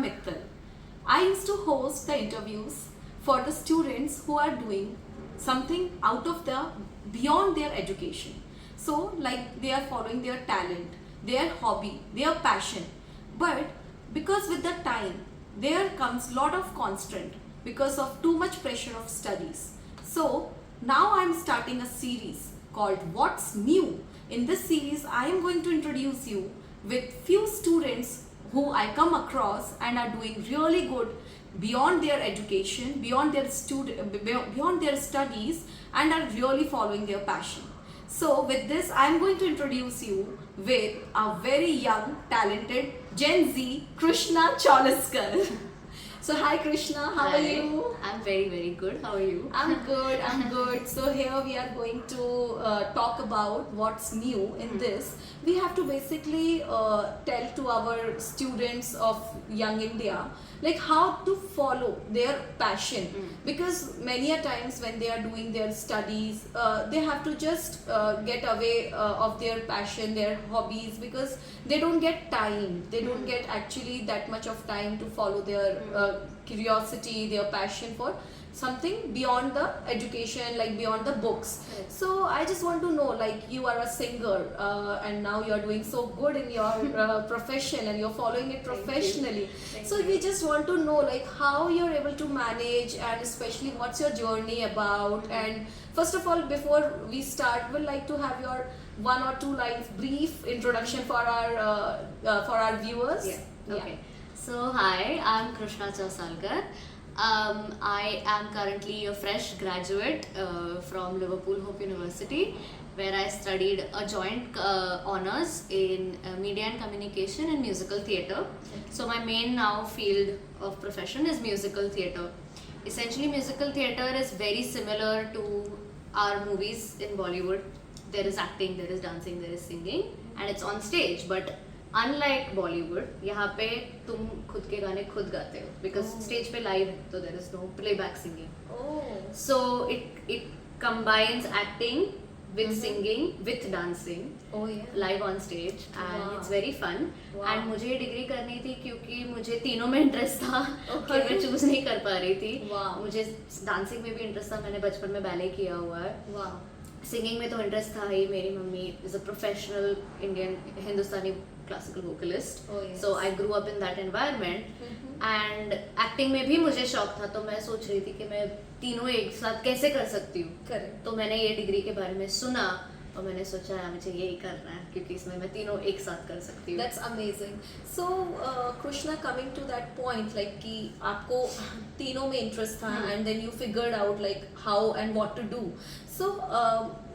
Mittal. I used to host the interviews for the students who are doing something out of the beyond their education. So, like they are following their talent, their hobby, their passion. But because with the time, there comes lot of constraint because of too much pressure of studies. So, now I am starting a series called What's New. In this series, I am going to introduce you with few students who I come across and are doing really good beyond their education, beyond their studies, and are really following their passion. So with this, I am going to introduce you with a very young, talented Gen Z, Krishna Cholaskar. So hi Krishna, how are Hi. you? I'm very good. How are you? I'm good, I'm good. So here we are going to talk about what's new in this. We have to basically tell to our students of Young India like how to follow their passion, because many a times when they are doing their studies they have to just get away of their passion, their hobbies, because they don't get time, they don't get actually that much of time to follow their curiosity, their passion for something beyond the education, like beyond the books. Correct. So I just want to know, like you are a singer and now you are doing so good in your profession and you're following it Thank you. professionally. Thank So you. we just want to know like how you're able to manage, and especially what's your journey about. And first of all, before we start, we'd like to have your one or two lines brief introduction for our viewers. Yeah. Okay. So hi, I'm Krishna Chausalkar. I am currently a fresh graduate from Liverpool Hope University, where I studied a joint honors in media and communication and musical theatre. So my main now field of profession is musical theatre. Essentially, musical theatre is very similar to our movies in Bollywood. There is acting, there is dancing, there is singing, and it's on stage. But unlike Bollywood, यहाँ पे तुम खुद के गाने खुद गाते हो, because stage पे live है, तो there is no playback singing. Oh. So it combines acting with singing with dancing Oh yeah. live on stage, and Wow. it's very fun. Wow. And मुझे ये डिग्री करनी थी क्योंकि मुझे तीनों में इंटरेस्ट था Okay. और मैं चूज नहीं कर पा रही थी. Wow. मुझे डांसिंग में भी इंटरेस्ट था, मैंने बचपन में बैले किया हुआ है. Wow. सिंगिंग में तो इंटरेस्ट था ही. मेरी mummy is a professional Indian Hindustani classical vocalist, Oh, yes. So I grew up in that environment. And acting में भी मुझे शौक था, तो मैं सोच रही थी कि मैं तीनों एक साथ कैसे कर सकती हूँ. Correct. तो मैंने ये डिग्री के बारे में सुना और मैंने सोचा यार मुझे यही करना है, क्योंकि इसमें मैं तीनों एक साथ कर सकती हूँ. That's amazing. So, Krishna, coming to that point, like कि आपको तीनों में interest था, and then you figured out like how and what to do. So,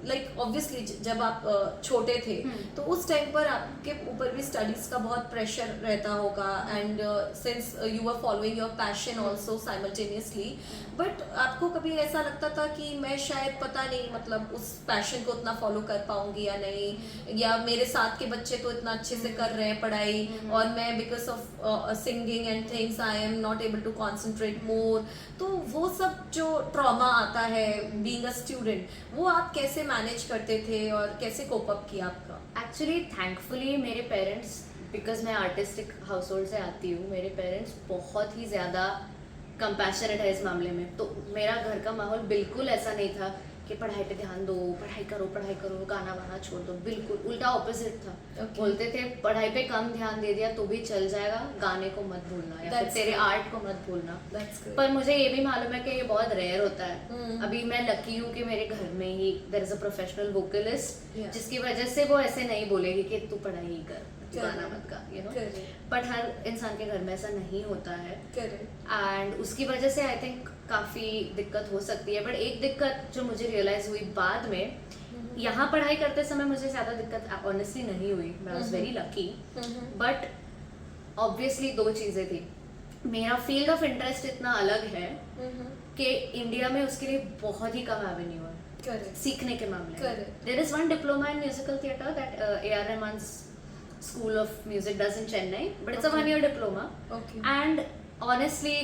like obviously जब आप छोटे थे तो उस टाइम पर आपके ऊपर भी स्टडीज का बहुत प्रेशर रहता होगा, and since you were following your passion also simultaneously, but आपको कभी ऐसा लगता था कि मैं शायद पता नहीं मतलब उस पैशन को उतना फॉलो कर पाऊंगी या नहीं, या मेरे साथ के बच्चे तो इतना अच्छे से कर रहे हैं पढ़ाई और मैं because of singing and things I am not able to concentrate more. तो वो सब जो ट्रॉमा आता है बीइंग अ स्टूडेंट, वो आप कैसे मैनेज करते थे और कैसे कोप अप किया आपका? एक्चुअली थैंकफुली मेरे पेरेंट्स, बिकॉज मैं आर्टिस्टिक हाउस होल्ड से आती हूँ, मेरे पेरेंट्स बहुत ही ज़्यादा कंपैशनेट है इस मामले में. तो मेरा घर का माहौल बिल्कुल ऐसा नहीं था कि पढ़ाई पे ध्यान दो, पढ़ाई करो, गाना वाना छोड़ दो. बिल्कुल उल्टा ऑपोजिट था. Okay. बोलते थे पढ़ाई पे कम ध्यान दे दिया तो भी चल जाएगा, गाने को मत भूलना या फिर That's तेरे good. आर्ट को मत भूलना. That's good. पर मुझे ये भी मालूम है कि ये बहुत रेयर होता है. हम्म. अभी मैं लकी हूँ कि मेरे घर में ही there is a professional vocalist, Yeah. जिसकी वजह से वो ऐसे नहीं बोलेगी कि तू पढ़ाई ही कर, तू Correct. गाना मत गा, यू नो. Correct. बट हर इंसान के घर में ऐसा नहीं होता है, Correct. एंड उसकी वजह से आई थिंक काफ़ी दिक्कत हो सकती है. बट एक दिक्कत जो मुझे रियलाइज हुई बाद में, यहाँ पढ़ाई करते समय मुझे ज़्यादा दिक्कत ऑनेस्टली नहीं हुई. मैं was very lucky. But obviously दो चीज़ें थी. मेरा फील्ड ऑफ इंटरेस्ट इतना अलग है कि इंडिया में उसके लिए बहुत ही कम एवेन्यू है Correct. सीखने के मामले में. Correct. There is one diploma in musical theatre that A.R. Rahman's School of Music does in Chennai, but it's a Okay. 1-year diploma. Okay. And honestly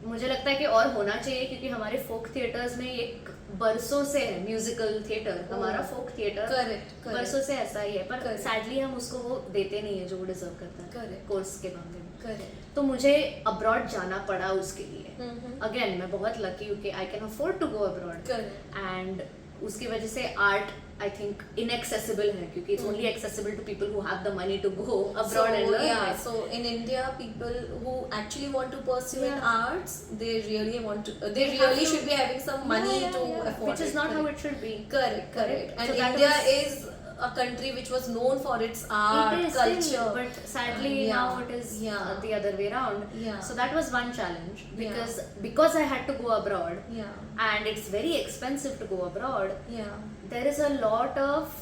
मुझे लगता है कि और होना चाहिए, क्योंकि हमारे फोक थिएटर्स में एक बरसों से है म्यूजिकल थिएटर. हमारा फोक थिएटर Correct. बरसों से ऐसा ही है, पर Correct. सैडली हम उसको वो देते नहीं है जो वो डिजर्व करता है Correct. कोर्स के मामले में. करेक्ट। तो मुझे अब्रॉड जाना पड़ा उसके लिए। अगेन मैं बहुत लकी हूँ कि I can afford to go abroad, correct. And उसकी वजह से आर्ट आई थिंक इनएक्सेसिबल है, क्योंकि it's only accessible to people who have the money to go abroad and learn yeah, it. so in India, people who actually want to pursue in Yeah. arts, they really want to. They They have really to- should be having some money to afford which is it. not how Correct. it should be. Correct, correct. And So that India was- is a country which was known for its art, It is culture. still, but sadly Yeah. now it is Yeah. the other way around. Yeah. So that was one challenge, because I had to go abroad, Yeah, and it's very expensive to go abroad. yeah. There is a lot of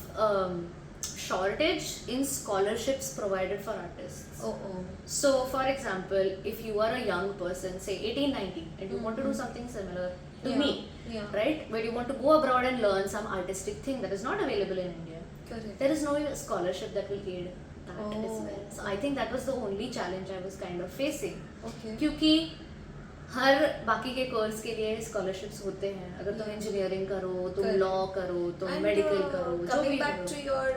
shortage in scholarships provided for artists. Oh, oh. So for example, if you are a young person, say 18, 19, and you want to do something similar to Yeah. me, Yeah. right? But you want to go abroad and learn some artistic thing that is not available in India. Correct. There is no scholarship that will aid that as Oh. well. So I think that was the only challenge I was kind of facing. Okay. क्योंकि हर बाकी के course के लिए scholarships होते हैं। अगर तुम Yeah. Engineering करो, तुम Correct. लॉ करो, तुम And, मेडिकल करो, जो coming भी back करो। to your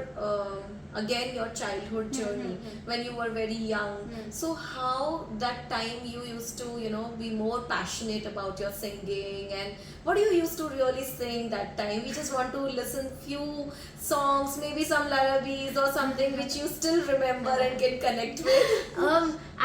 again your childhood journey when you were very young, so how that time you used to be more passionate about your singing, and what you used to really sing that time? We just want to listen few songs, maybe some lullabies or something which you still remember and can connect with.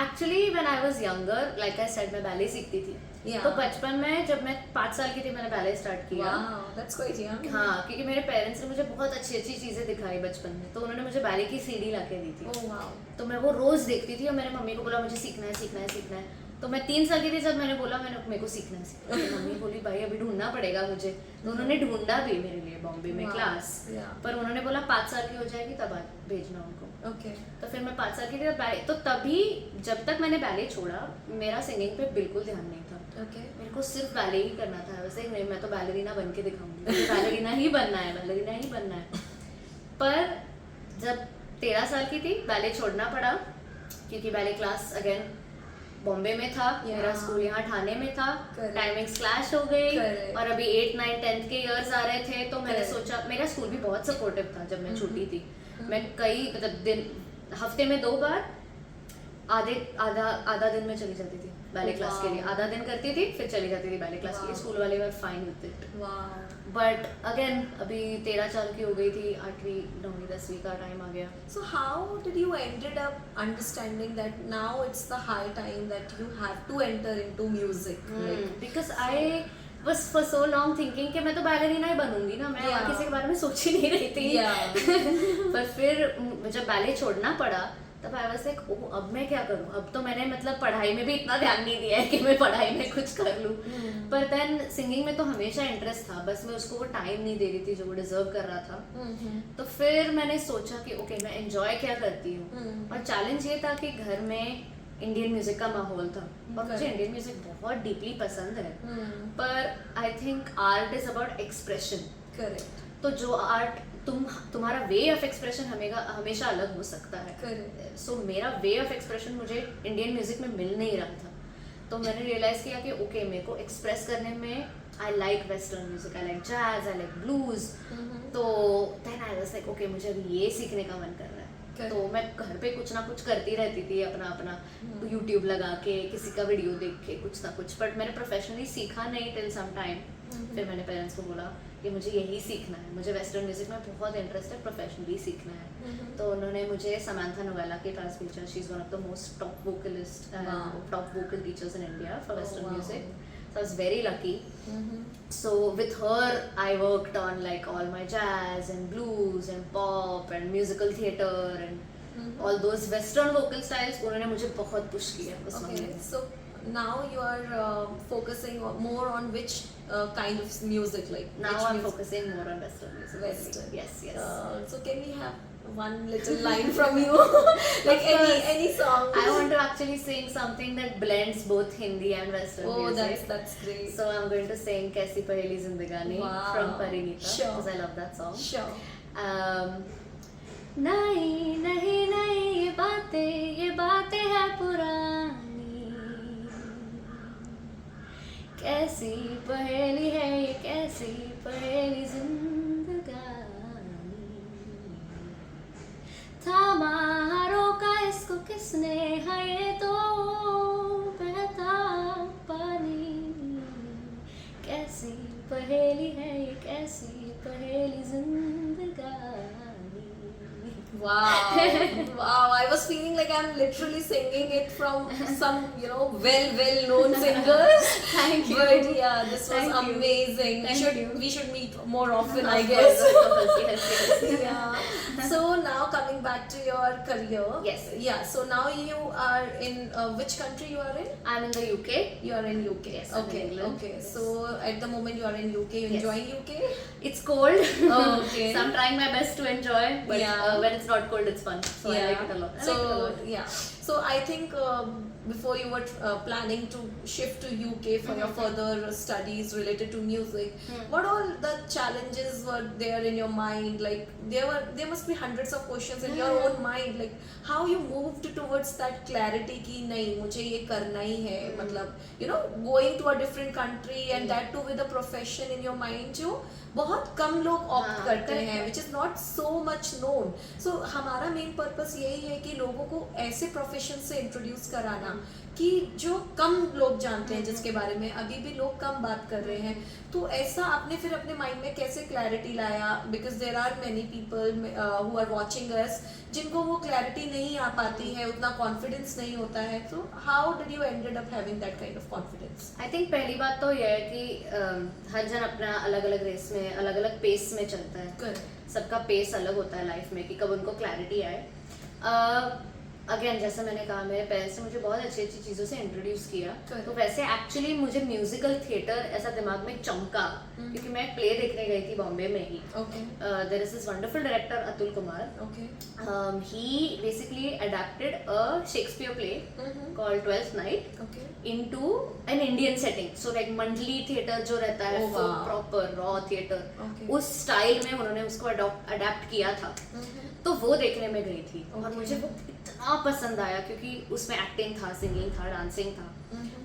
Actually when I was younger, like I said, मैं ballet सीखती थी। Yeah. तो बचपन में जब मैं 5 साल की थी मैंने बैले स्टार्ट किया। Wow, that's quite young. हाँ, क्योंकि मेरे पेरेंट्स ने मुझे बहुत अच्छी अच्छी चीज़ें दिखाई बचपन में, तो उन्होंने मुझे बैले की सीडी ला के दी थी। Oh wow. तो मैं वो रोज देखती थी और मेरे मम्मी को बोला मुझे सीखना है सीखना है सीखना है। तो मैं 3 साल की थी जब मैंने बोला मेरे को सीखना है। तो मम्मी बोली भाई अभी ढूंढना पड़ेगा मुझे, तो उन्होंने ढूंढा भी मेरे लिए बॉम्बे में Wow. क्लास। Yeah. पर उन्होंने बोला 5 साल की हो जाएगी तब भेजना उनको। Okay. तो फिर मैं 5 साल की थी तो तभी जब तक मैंने बैले छोड़ा मेरा सिंगिंग पे बिल्कुल ध्यान नहीं था। Okay. मेरे को सिर्फ बैले ही करना था। वैसे नहीं, मैं तो बैलरीना बन के दिखाऊंगी, मुझे बैलरीना ही बनना है, बैलरीना ही बनना है। पर जब 13 साल की थी बैले छोड़ना पड़ा, क्योंकि बैले क्लास अगेन बॉम्बे में था। Yeah. मेरा स्कूल यहाँ ठाणे में था। Correct. टाइमिंग्स क्लैश हो गई। Correct. और अभी 8, 9, 10th के इयर्स आ रहे थे, तो मैंने Correct. सोचा, मेरा स्कूल भी बहुत सपोर्टिव था जब मैं छोटी थी। मैं कई मतलब हफ्ते में 2 बार आधा दिन में चली जाती थी बैले Oh, क्लास के लिए। wow. आधा दिन करती थी फिर चली जाती थी बैले क्लास के लिए। Wow. स्कूल वाले were fine with it. Wow. But again अभी 13 साल की हो गई थी, 8वीं 9वीं 10वीं का टाइम आ गया। So how did you ended up understanding that now it's the high time that you have to enter into music? Like, because I was for so long thinking कि मैं तो बैलरीना ही बनूंगी ना, मैं और Yeah. किसी के बारे में सोच ही नहीं रही थी। Yeah. पर फिर जब बैले छोड़ना पड़ा तब आई वाज लाइक ओह अब मैं क्या करूं। अब तो मैंने मतलब पढ़ाई में भी इतना ध्यान नहीं दिया है कि मैं पढ़ाई में कुछ कर लूं। पर देन सिंगिंग में तो हमेशा इंटरेस्ट था, बस मैं उसको वो टाइम नहीं दे रही थी जो वो डिजर्व कर रहा था। तो फिर मैंने सोचा कि ओके मैं एंजॉय क्या करती हूँ। और चैलेंज ये था कि घर में इंडियन म्यूजिक का माहौल था और मुझे Correct. इंडियन म्यूजिक बहुत डीपली पसंद है। Hmm. पर I think art is about expression. Correct. तो जो आर्ट तुम्हारा वे ऑफ एक्सप्रेशन हमेशा अलग हो सकता है। Correct. सो मेरा वे ऑफ एक्सप्रेशन मुझे इंडियन म्यूजिक में मिल नहीं रहा था। तो मैंने रियलाइज किया कि ओके मेरे को एक्सप्रेस करने में I like western music, I like jazz, I like blues. तो then I was like okay मुझे अभी ये सीखने का मन कर रहा है। Correct. तो मैं घर पे कुछ ना कुछ करती रहती थी अपना यूट्यूब लगा के, किसी का वीडियो देख के कुछ ना कुछ। बट मैंने प्रोफेशनली सीखा नहीं टिल सम टाइम। फिर मैंने पेरेंट्स को बोला कि मुझे यही सीखना है, मुझे वेस्टर्न म्यूजिक में बहुत इंटरेस्ट है, प्रोफेशनली सीखना है। तो उन्होंने मुझे समांथा नोवेला के पास भेजा। She is one of the most top vocalist, top vocal teachers in India for western wow. Music. So I was very lucky. So with her, I worked on like all my jazz and blues and pop and musical theatre and all those Western vocal styles. उन्होंने मुझे बहुत push किया उस Okay. मामले में। So now you are focusing more on which kind of music, like Now which I'm music? focusing more on Western music. Western. Yes, yes. So can we have one little line from you, like Of course. any song? I want to actually sing something that blends both Hindi and Western Oh, music. that's great. So I'm going to sing Kaisi Paheli Zindagani Wow. from Parinita Sure. because I love that song. Sure. नहीं नहीं नहीं ये बातें हैं पुरानी, कैसी पहेली है ये कैसी पहेली जिंदगानी, थामा रोका इसको किसने है ये तो Wow, I was feeling like I'm literally singing it from some, well-known singers. Thank you. But yeah, this was Thank you. amazing. Thank you. We should meet more often, I Of guess. course, yes. Yeah. So now coming back to your career. Yes. Yeah. So now you are in which country you are in? I'm in the UK. You are in UK. Yes, I'm in Okay. England. Okay. Yes. So at the moment you are in UK. You Yes. enjoying UK? It's cold. Oh, okay. So I'm trying my best to enjoy, but Yeah. When it's not cold, it's fun. So I like it a lot. I So like it a lot. yeah. So I think before you were planning to shift to UK for your further studies related to music, what all the challenges were there in your mind? Like there must be hundreds of questions in your own mind. Like how you moved towards that clarity कि नहीं मुझे ये करना ही है, मतलब going to a different country and that too with a profession in your mind जो बहुत कम लोग ऑप्ट करते हैं, which is not so much known. So हमारा मेन पर्पस यही है कि लोगों को ऐसे प्रोफेशन से इंट्रोड्यूस कराना कि जो कम लोग जानते हैं, जिसके बारे में अभी भी लोग कम बात कर रहे हैं. तो ऐसा आपने फिर अपने माइंड में कैसे क्लैरिटी लाया? Because there are many people who are watching us जिनको वो क्लैरिटी नहीं आ पाती है, उतना कॉन्फिडेंस नहीं होता है. तो how did you ended up having that kind of confidence? I think पहली बात तो यह है कि हर जन अपना अलग अलग रेस में अलग अलग पेस में चलता है. करेक्ट. सबका पेस अलग होता है लाइफ में कि कब उनको क्लैरिटी आए. अगेन जैसा मैंने कहा, मेरे पेरेंट्स ने मुझे बहुत अच्छी अच्छी चीज़ों से इंट्रोड्यूस किया. Correct. तो वैसे एक्चुअली मुझे म्यूजिकल थिएटर ऐसा दिमाग में चमका क्योंकि मैं एक प्ले देखने गई थी बॉम्बे में ही. Okay. There is this wonderful director Atul Kumar. Okay. He basically adapted a Shakespeare play called Twelfth Night okay. into an Indian setting. So like मंडली थिएटर जो रहता है, Oh, wow. Proper raw theatre, Okay. उस स्टाइल में उन्होंने उसको adapt किया था. तो वो देखने में गई थी और Okay. मुझे वो इतना पसंद आया क्योंकि उसमें एक्टिंग था, सिंगिंग था, डांसिंग था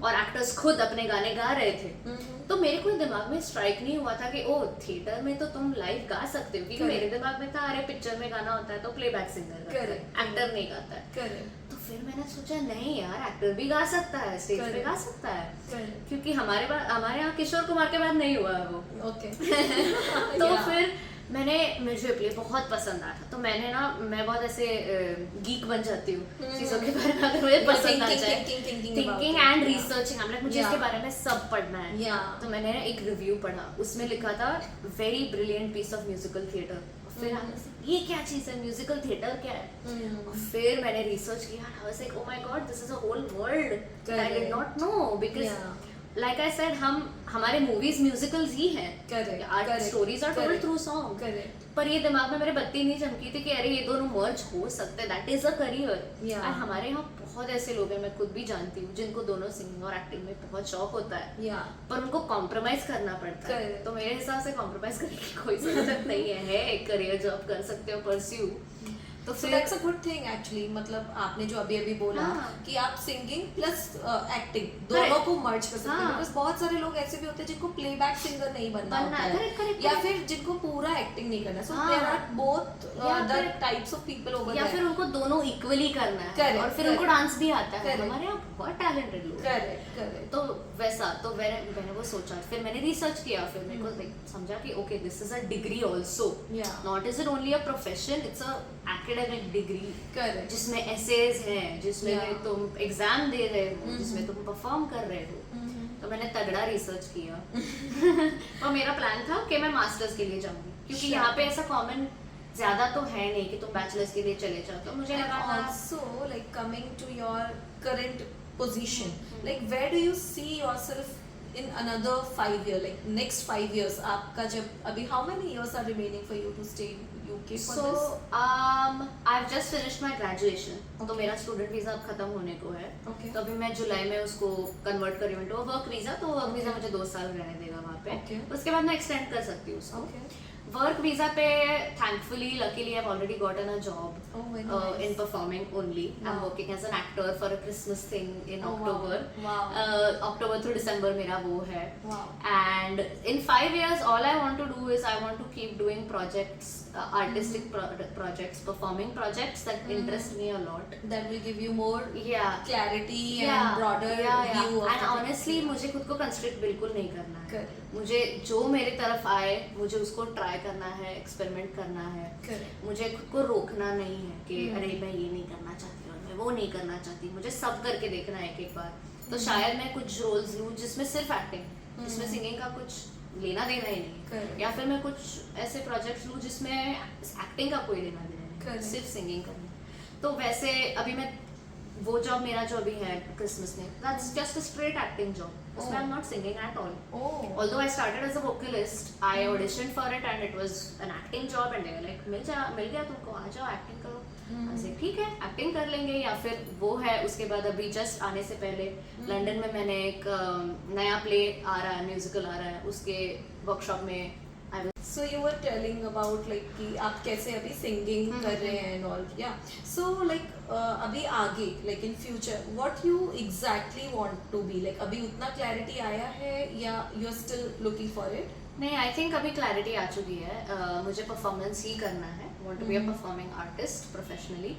और एक्टर्स खुद अपने गाने गा रहे थे. तो मेरे को दिमाग में स्ट्राइक नहीं हुआ था कि ओ थिएटर में तो तुम लाइव गा सकते हो, क्योंकि मेरे दिमाग में था अरे पिक्चर में गाना होता है तो प्लेबैक सिंगर गाता है, एक्टर नहीं गाता है. करेक्ट. तो फिर मैंने सोचा नहीं यार, एक्टर भी गा सकता है, स्टेज पे Correct. गा सकता है, करेक्ट. क्योंकि हमारे यहाँ किशोर कुमार के बाद नहीं हुआ है वो. ओके. तो फिर मुझे प्ले बहुत पसंद आया था. तो मैं बहुत ऐसे गीक बन जाती हूँ चीज़ों के बारे में. अगर मुझे पसंद आ जाए थिंकिंग एंड रिसर्चिंग, मुझे इसके बारे में सब पढ़ना है. तो मैंने एक रिव्यू पढ़ा, उसमें लिखा था very brilliant piece of musical theatre. फिर ये क्या चीज़ है, म्यूजिकल थिएटर क्या है? और फिर मैंने रिसर्च किया. I was like oh my god, this is a whole world I did not know. Because like I said, हमारे मूवीज म्यूजिकल्स ही हैं. Correct. Stories are told through song. Correct. पर ये दिमाग में मेरे बत्ती नहीं चमकी थी कि अरे ये दोनों मर्ज हो सकते हैं, that is a career. Yeah. और हमारे यहाँ बहुत ऐसे लोग हैं, मैं खुद भी जानती हूँ, जिनको दोनों सिंगिंग और एक्टिंग में बहुत शौक होता है, या पर उनको कॉम्प्रोमाइज करना पड़ता है. Correct. तो मेरे हिसाब से कॉम्प्रोमाइज करने की कोई जरूरत नहीं है. एक करियर जो आप कर सकते हो परस्यू. तो सो फिर that's a good thing actually. मतलब आपने जो अभी बोला कि आप सिंगिंग प्लस एक्टिंग दोनों को मर्ज कर सकते हैं. बिकॉज बहुत सारे लोग ऐसे भी होते हैं जिनको प्लेबैक सिंगर नहीं बनना होता है, या फिर जिनको पूरा एक्टिंग नहीं करना. So there are both the types of people over या देयर. फिर उनको दोनों इक्वली करना है. Correct, और फिर उनको डांस भी आता है. हमारे यहाँ बहुत टैलेंटेड लोग हैं. करेक्ट. तो वैसा तो मैंने वो सोचा, फिर मैंने रिसर्च किया, फिर मेरे को समझा कि okay this is a degree also. Not is it only a profession, it's a academic degree correct. जिसमें एसेज हैं, जिसमें Yeah. तुम एग्जाम दे रहे हो, जिसमें तुम परफॉर्म कर रहे हो. तो मैंने तगड़ा रिसर्च किया. और मेरा प्लान था कि मैं मास्टर्स के लिए जाऊंगी, क्योंकि Sure. यहाँ पे ऐसा कॉमन ज्यादा तो है नहीं कि तुम बैचलर्स के लिए चले जाओ. तो मुझे लगा था Also, like coming to your current position, like where do you see yourself in another 5 years, like next 5 years? आपका जब अभी how many years are remaining for you to stay in UK for So, this? I've just finished my graduation. तो Okay. मेरा student visa अब खत्म होने को है. Okay. तो अभी मैं जुलाई में उसको कन्वर्ट कर रही हूँ टू वर्क वीजा. तो वर्क वीजा मुझे 2 साल रहने देगा वहाँ पे. Okay. उसके बाद मैं एक्सटेंड कर सकती हूँ उसको. Okay. वर्क वीजा पे thankfully luckily I already gotten a job Oh, very nice. in performing only. I'm Wow. working as an actor for a Christmas thing in Oh, wow. October. Wow. October through December मेरा वो है. Wow. And in 5 years, all I want to do is I want to keep doing projects artistic projects, performing projects that interest me a lot. That will give you more Yeah. clarity and broader view of And the honestly मुझे खुद को constrict बिल्कुल नहीं करना है. Correct. मुझे जो मेरे तरफ आए मुझे उसको ट्राई करना है, एक्सपेरिमेंट करना है. Correct. मुझे खुद को रोकना नहीं है कि अरे मैं ये नहीं करना चाहती और मैं वो नहीं करना चाहती. मुझे सब करके देखना है एक बार. तो शायद मैं कुछ रोल्स लूँ जिसमें सिर्फ एक्टिंग, जिसमें सिंगिंग का कुछ लेना देना ही नहीं. Correct. या फिर मैं कुछ ऐसे प्रोजेक्ट्स लूँ जिसमें एक्टिंग का कोई लेना देना नहीं, Correct. सिर्फ सिंगिंग करनी. तो वैसे अभी मैं वो जॉब मेरा जो अभी है क्रिसमस में, that's just a straight acting job. उसमें I am not singing at all. Oh. Although I started as a vocalist, I auditioned for it and it was an acting job and they were like मिल गया तुमको, आ जाओ acting करो. ऐसे ठीक है acting कर लेंगे. या फिर वो है उसके बाद अभी जस्ट आने से पहले लंदन में मैंने एक नया प्ले आ रहा है, म्यूजिकल आ रहा है, उसके वर्कशॉप में I was. So you were telling about like कि आप कैसे अभी singing कर रहे हैं and all, yeah. So like अभी आगे like in future what you exactly want to be, like अभी उतना clarity आया है या you are still looking for it? नहीं, आई थिंक अभी क्लैरिटी आ चुकी है. मुझे परफॉर्मेंस ही करना है. Want to be a performing artist professionally.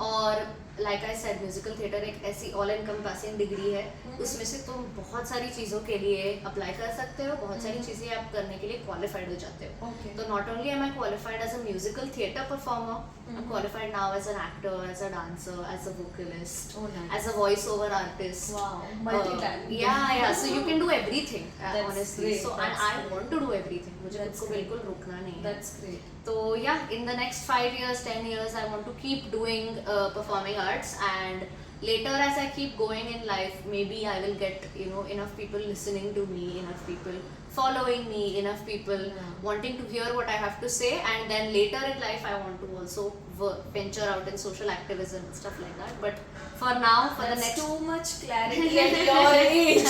और like I said musical theatre एक ऐसी ऑल एनकम्पासिंग डिग्री है, उसमें से तुम बहुत सारी चीज़ों के लिए अप्लाई कर सकते हो, बहुत सारी चीज़ें आप करने के लिए क्वालिफाइड हो जाते हो. Okay. तो not only am I qualified as a musical theatre performer, I am qualified now as an actor, as a dancer, as a vocalist, Oh, nice. As a voice over artist. Wow, multi-talented. Yeah, so you can do everything, That's honestly. great, So and that's I great. want to do everything. मुझे खुद That's को great. बिल्कुल रुकना नहीं है. That's great. So yeah, in the next 5 years, 10 years, I want to keep doing performing arts, and later as I keep going in life, maybe I will get enough people listening to me, enough people following me, enough people wanting to hear what I have to say, and then later in life I want to also venture out in social activism and stuff like that. But for now, for the That's next too much clarity at your age.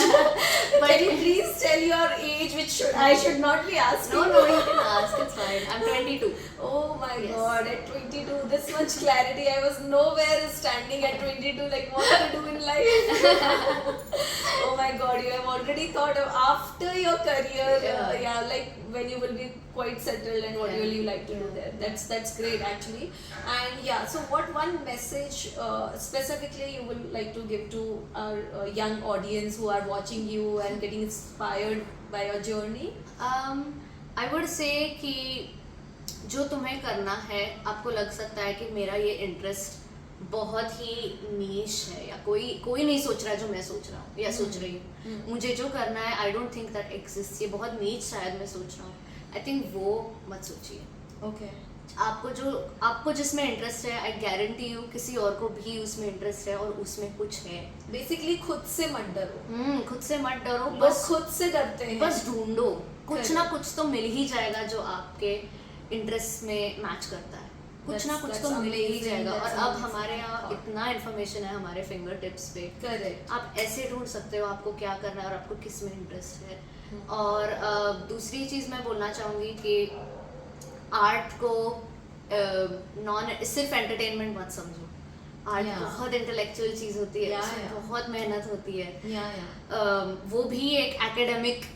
But- Can you please tell your age, which I should not be asking? no, you can ask, it's fine. I'm 22. Oh my Yes. god, at 22, this much clarity. I was nowhere standing at 22, like what to do in life. Oh my god, you have already thought of after your career, Yeah. like when you will be quite settled and what Yeah. will you like to do there. That's great actually. And yeah, so what one message specifically you would like to give to our young audience who are watching you and getting inspired by your journey? I would say कि जो तुम्हें करना है, आपको लग सकता है कि मेरा ये इंटरेस्ट बहुत ही नीश है या कोई नहीं सोच रहा है जो मैं सोच रहा हूँ या सोच रही हूँ. मुझे जो करना है I don't think that exist. ये बहुत नीच शायद मैं सोच रहा हूँ. आई थिंक वो मत सोचिए. Okay. आपको जिसमें इंटरेस्ट है, आई गारंटी यू किसी और को भी उसमें इंटरेस्ट है और उसमें कुछ है. Basically खुद से मत डरो. खुद से मत डरो. लोग बस खुद से डरते हैं. बस ढूंढो. कुछ Correct. ना कुछ तो मिल ही जाएगा जो आपके इंटरेस्ट में मैच करता है. कुछ ना कुछ That's तो मिल ही amazing, जाएगा. और that's अब amazing. हमारे यहाँ हाँ. इतना इन्फॉर्मेशन है हमारे फिंगर टिप्स पे. Correct. आप ऐसे ढूंढ सकते हो आपको क्या करना है और आपको किस में इंटरेस्ट है. और दूसरी चीज़ मैं बोलना चाहूँगी कि आर्ट को सिर्फ एंटरटेनमेंट मत समझो. Art Yeah. बहुत इंटेलेक्चुअल चीज़ होती है. Yeah, उसमें yeah. बहुत मेहनत होती है. Yeah. वो भी एक एकेडमिक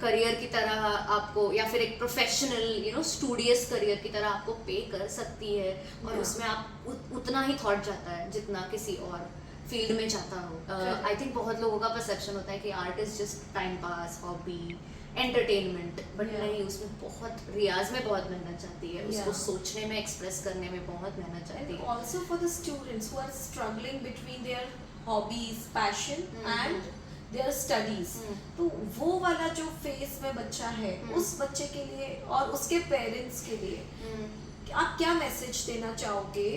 करियर की तरह आपको या फिर एक प्रोफेशनल स्टूडियस करियर की तरह आपको पे कर सकती है. और Yeah. उसमें आप उतना ही थॉट जाता है जितना किसी और फील्ड में जाता हो. Correct. आई थिंक बहुत लोगों का परसेप्शन होता है कि art is just time pass, hobby, entertainment. But Yeah. नहीं, उसमें बहुत रियाज में बहुत मेहनत चाहती है. उसको Yeah. सोचने में, एक्सप्रेस करने में बहुत मेहनत चाहती And है. also for the students who are struggling between their hobbies, passion and their studies. तो वो वाला जो फेस में बच्चा है, उस बच्चे के लिए और उसके पेरेंट्स के लिए आप क्या मैसेज देना चाहोगे?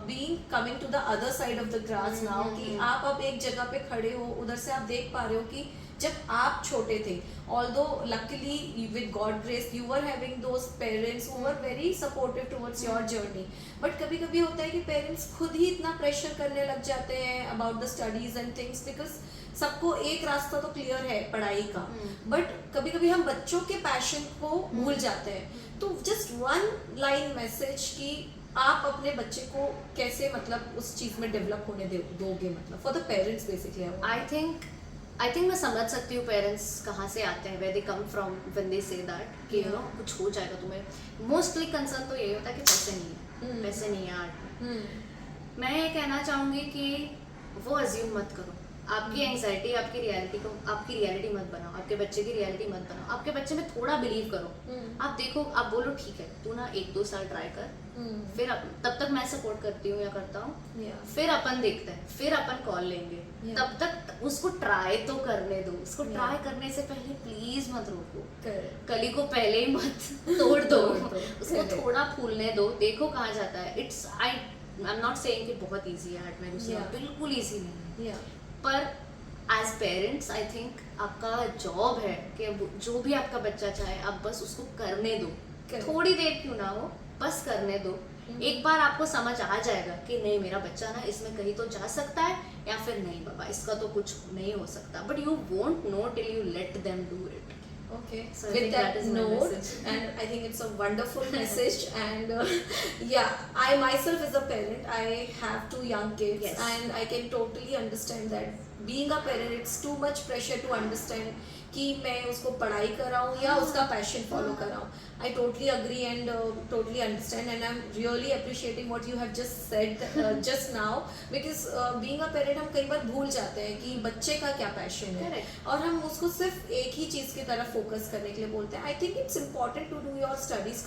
Being coming to the other side of the grass now, कि आप अब एक जगह पे खड़े हो, उधर से आप देख पा रहे हो कि जब आप छोटे थे, although luckily with God grace you were having those parents who were very supportive towards your journey, but कभी कभी होता है कि पेरेंट्स खुद ही इतना प्रेशर करने लग जाते हैं about the studies and things, because सबको एक रास्ता तो क्लियर है पढ़ाई का, बट कभी कभी हम बच्चों के पैशन को भूल जाते हैं. तो जस्ट वन लाइन मैसेज कि आप अपने बच्चे को कैसे मतलब उस चीज में डेवलप होने दोगे, मतलब for the parents basically. I think I think मैं समझ सकती हूँ पेरेंट्स कहाँ से आते हैं, where they come from when they say that कि यू नो कुछ हो जाएगा तुम्हें। मोस्टली कंसर्न तो यही होता है कि पैसे नहीं है, पैसे नहीं है आर्ट में। मैं ये कहना चाहूँगी कि वो अज्यूम मत करो, आपकी एंग्जाइटी आपकी रियलिटी मत बनाओ, आपके बच्चे की रियलिटी मत बनाओ, आपके बच्चे में थोड़ा बिलीव करो। आप देखो, आप बोलो ठीक है तू ना 1-2 साल ट्राई कर, फिर तब तक मैं सपोर्ट करती हूँ या करता हूँ, फिर अपन देखते हैं, फिर अपन कॉल लेंगे। तब तक उसको ट्राई तो करने दो, उसको ट्राई करने से पहले प्लीज मत रोको, कली को पहले ही मत तोड़ दो, उसको थोड़ा फूलने दो, देखो कहाँ जाता है। आई एम नॉट सेइंग कि बहुत इजी है आर्ट में घुसना, बिल्कुल इजी नहीं है, पर एज पेरेंट्स आई थिंक आपका जॉब है कि जो भी आपका बच्चा चाहे आप बस उसको करने दो, थोड़ी देर क्यों ना हो, बस करने दो। एक बार आपको समझ आ जाएगा कि नहीं मेरा बच्चा ना इसमें कहीं तो जा सकता है, या फिर नहीं बाबा इसका तो कुछ नहीं हो सकता, but you won't know till you let them do it. Okay, So I with think that that is my note, message. and I think it's a wonderful message. And yeah, I myself as a parent, I have 2 young kids, Yes. and I can totally understand that being a parent, it's too much pressure to understand कि मैं उसको पढ़ाई कर रहा हूँ या उसका passion follow कर रहा हूँ। I totally agree and totally understand, and I'm really appreciating what you have just said just now, because being a parent हम कई बार भूल जाते हैं कि बच्चे का क्या पैशन है, और हम उसको सिर्फ एक ही चीज़ की तरफ फोकस करने के लिए बोलते हैं। I think it's important to do your studies,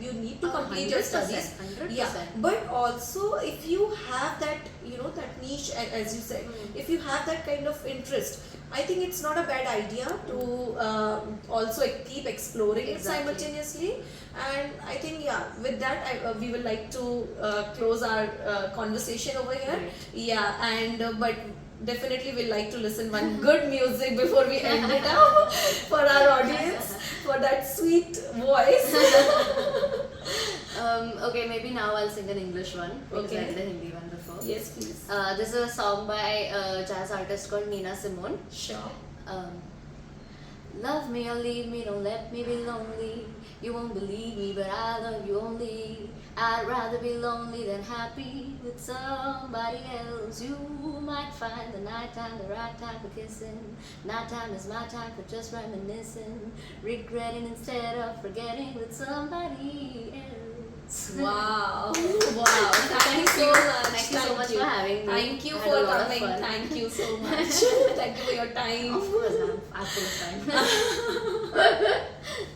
you need to complete your 100%, studies, 100%. yeah, but also if you have that, you know, that niche, as you said, if you have that kind of interest, I think it's not a bad idea to also keep exploring it simultaneously. And I think with that we will like to close our conversation over here. Yeah, and but definitely we'll like to listen one good music before we end it up for our audience, for that sweet voice. Okay, maybe now I'll sing an English one because Okay. I did a Hindi one before. Yes, please. This is a song by jazz artist called Nina Simone. Sure. Love me or leave me, don't let me be lonely. You won't believe me, but I love you only. I'd rather be lonely than happy with somebody else. You might find the nighttime the right time for kissing. Nighttime is my time for just reminiscing, regretting instead of forgetting with somebody else. Wow. Wow. Thank you so much. Thank you so much for having me. Thank you I had for a lot of coming. fun. Thank you so much. Thank you for your time. Of course, I'm full of time.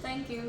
Thank you.